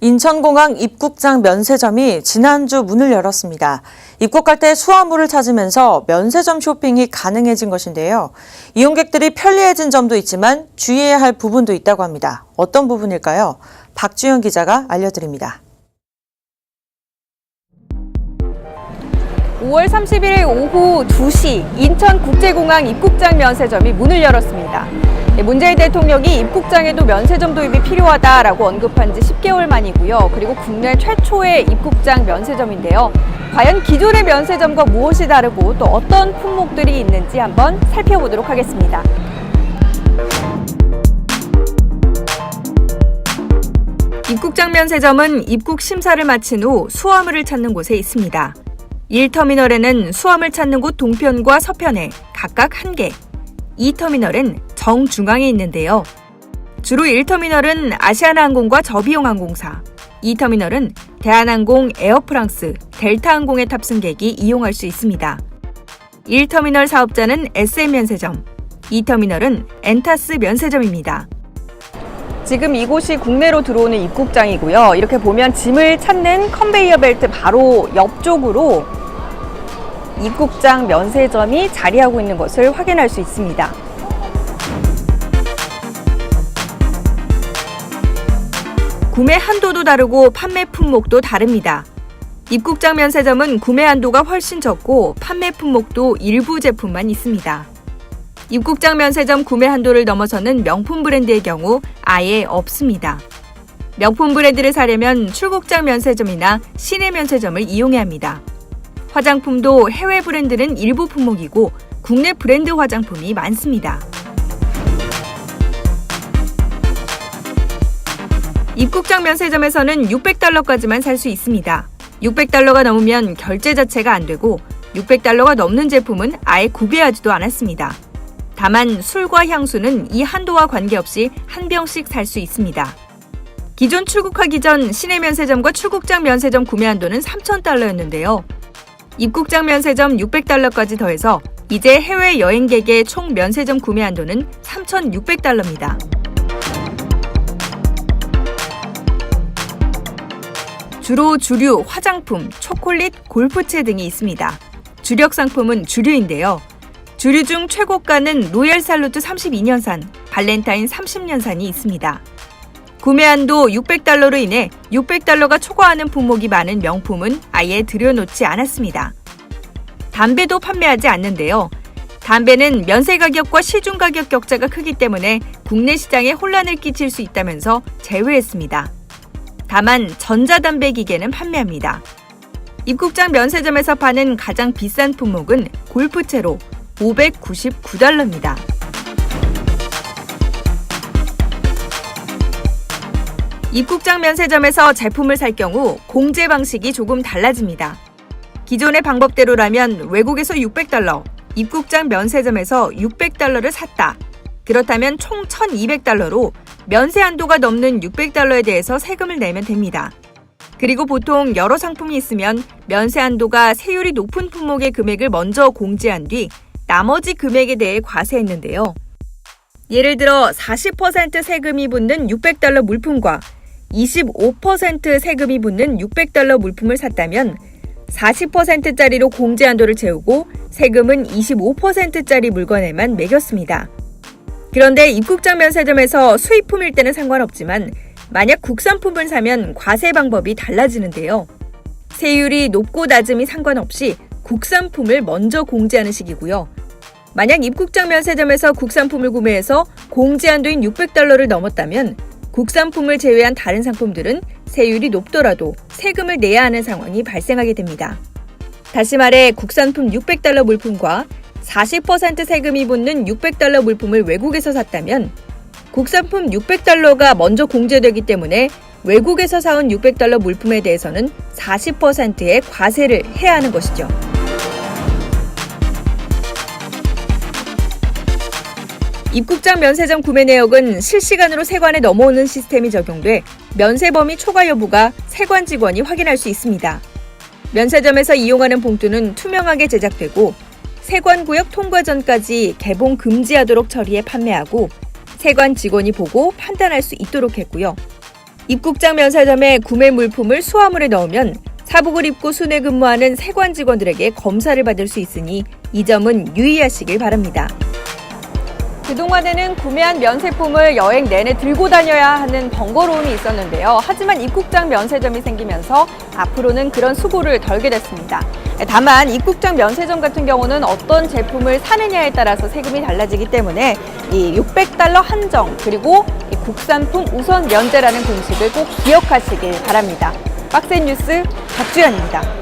인천공항 입국장 면세점이 지난주 문을 열었습니다. 입국할 때 수화물을 찾으면서 면세점 쇼핑이 가능해진 것인데요. 이용객들이 편리해진 점도 있지만 주의해야 할 부분도 있다고 합니다. 어떤 부분일까요? 박주영 기자가 알려드립니다. 5월 31일 오후 2시 인천국제공항 입국장 면세점이 문을 열었습니다. 문재인 대통령이 입국장에도 면세점 도입이 필요하다라고 언급한 지 10개월 만이고요. 그리고 국내 최초의 입국장 면세점인데요. 과연 기존의 면세점과 무엇이 다르고 또 어떤 품목들이 있는지 한번 살펴보도록 하겠습니다. 입국장 면세점은 입국 심사를 마친 후 수화물을 찾는 곳에 있습니다. 1터미널에는 수화물 찾는 곳 동편과 서편에 각각 1개, 2터미널은 정중앙에 있는데요. 주로 1터미널은 아시아나항공과 저비용항공사, 2터미널은 대한항공, 에어프랑스, 델타항공의 탑승객이 이용할 수 있습니다. 1터미널 사업자는 SM 면세점, 2터미널은 엔타스 면세점입니다. 지금 이곳이 국내로 들어오는 입국장이고요. 이렇게 보면 짐을 찾는 컨베이어 벨트 바로 옆쪽으로 입국장 면세점이 자리하고 있는 것을 확인할 수 있습니다. 구매 한도도 다르고 판매 품목도 다릅니다. 입국장 면세점은 구매 한도가 훨씬 적고 판매 품목도 일부 제품만 있습니다. 입국장 면세점 구매 한도를 넘어서는 명품 브랜드의 경우 아예 없습니다. 명품 브랜드를 사려면 출국장 면세점이나 시내 면세점을 이용해야 합니다. 화장품도 해외 브랜드는 일부 품목이고 국내 브랜드 화장품이 많습니다. 입국장 면세점에서는 $600까지만 살 수 있습니다. $600가 넘으면 결제 자체가 안 되고 $600가 넘는 제품은 아예 구비하지도 않았습니다. 다만 술과 향수는 이 한도와 관계없이 한 병씩 살 수 있습니다. 기존 출국하기 전 시내 면세점과 출국장 면세점 구매 한도는 $3,000였는데요. 입국장 면세점 $600까지 더해서 이제 해외 여행객의 총 면세점 구매 한도는 $3,600입니다. 주로 주류, 화장품, 초콜릿, 골프채 등이 있습니다. 주력 상품은 주류인데요. 주류 중 최고가는 로얄 살루트 32년산, 발렌타인 30년산이 있습니다. 구매 한도 $600로 인해 $600가 초과하는 품목이 많은 명품은 아예 들여놓지 않았습니다. 담배도 판매하지 않는데요. 담배는 면세 가격과 시중 가격 격차가 크기 때문에 국내 시장에 혼란을 끼칠 수 있다면서 제외했습니다. 다만 전자담배 기계는 판매합니다. 입국장 면세점에서 파는 가장 비싼 품목은 골프채로 $599입니다. 입국장 면세점에서 제품을 살 경우 공제 방식이 조금 달라집니다. 기존의 방법대로라면 외국에서 $600, 입국장 면세점에서 $600를 샀다. 그렇다면 총 $1,200로 면세 한도가 넘는 $600에 대해서 세금을 내면 됩니다. 그리고 보통 여러 상품이 있으면 면세 한도가 세율이 높은 품목의 금액을 먼저 공제한 뒤 나머지 금액에 대해 과세했는데요. 예를 들어 40% 세금이 붙는 $600 물품과 25% 세금이 붙는 $600 물품을 샀다면 40%짜리로 공제 한도를 채우고 세금은 25%짜리 물건에만 매겼습니다. 그런데 입국장 면세점에서 수입품일 때는 상관없지만 만약 국산품을 사면 과세 방법이 달라지는데요. 세율이 높고 낮음이 상관없이 국산품을 먼저 공제하는 식이고요. 만약 입국장 면세점에서 국산품을 구매해서 공제 한도인 $600를 넘었다면 국산품을 제외한 다른 상품들은 세율이 높더라도 세금을 내야 하는 상황이 발생하게 됩니다. 다시 말해 국산품 $600 물품과 40% 세금이 붙는 $600 물품을 외국에서 샀다면 국산품 $600가 먼저 공제되기 때문에 외국에서 사온 $600 물품에 대해서는 40%의 과세를 해야 하는 것이죠. 입국장 면세점 구매 내역은 실시간으로 세관에 넘어오는 시스템이 적용돼 면세범위 초과 여부가 세관 직원이 확인할 수 있습니다. 면세점에서 이용하는 봉투는 투명하게 제작되고 세관구역 통과 전까지 개봉 금지하도록 처리해 판매하고 세관 직원이 보고 판단할 수 있도록 했고요. 입국장 면세점에 구매 물품을 수화물에 넣으면 사복을 입고 순회 근무하는 세관 직원들에게 검사를 받을 수 있으니 이 점은 유의하시길 바랍니다. 그동안에는 구매한 면세품을 여행 내내 들고 다녀야 하는 번거로움이 있었는데요. 하지만 입국장 면세점이 생기면서 앞으로는 그런 수고를 덜게 됐습니다. 다만 입국장 면세점 같은 경우는 어떤 제품을 사느냐에 따라서 세금이 달라지기 때문에 이 $600 한정 그리고 이 국산품 우선 면제라는 공식을 꼭 기억하시길 바랍니다. 박스앤뉴스 박주연입니다.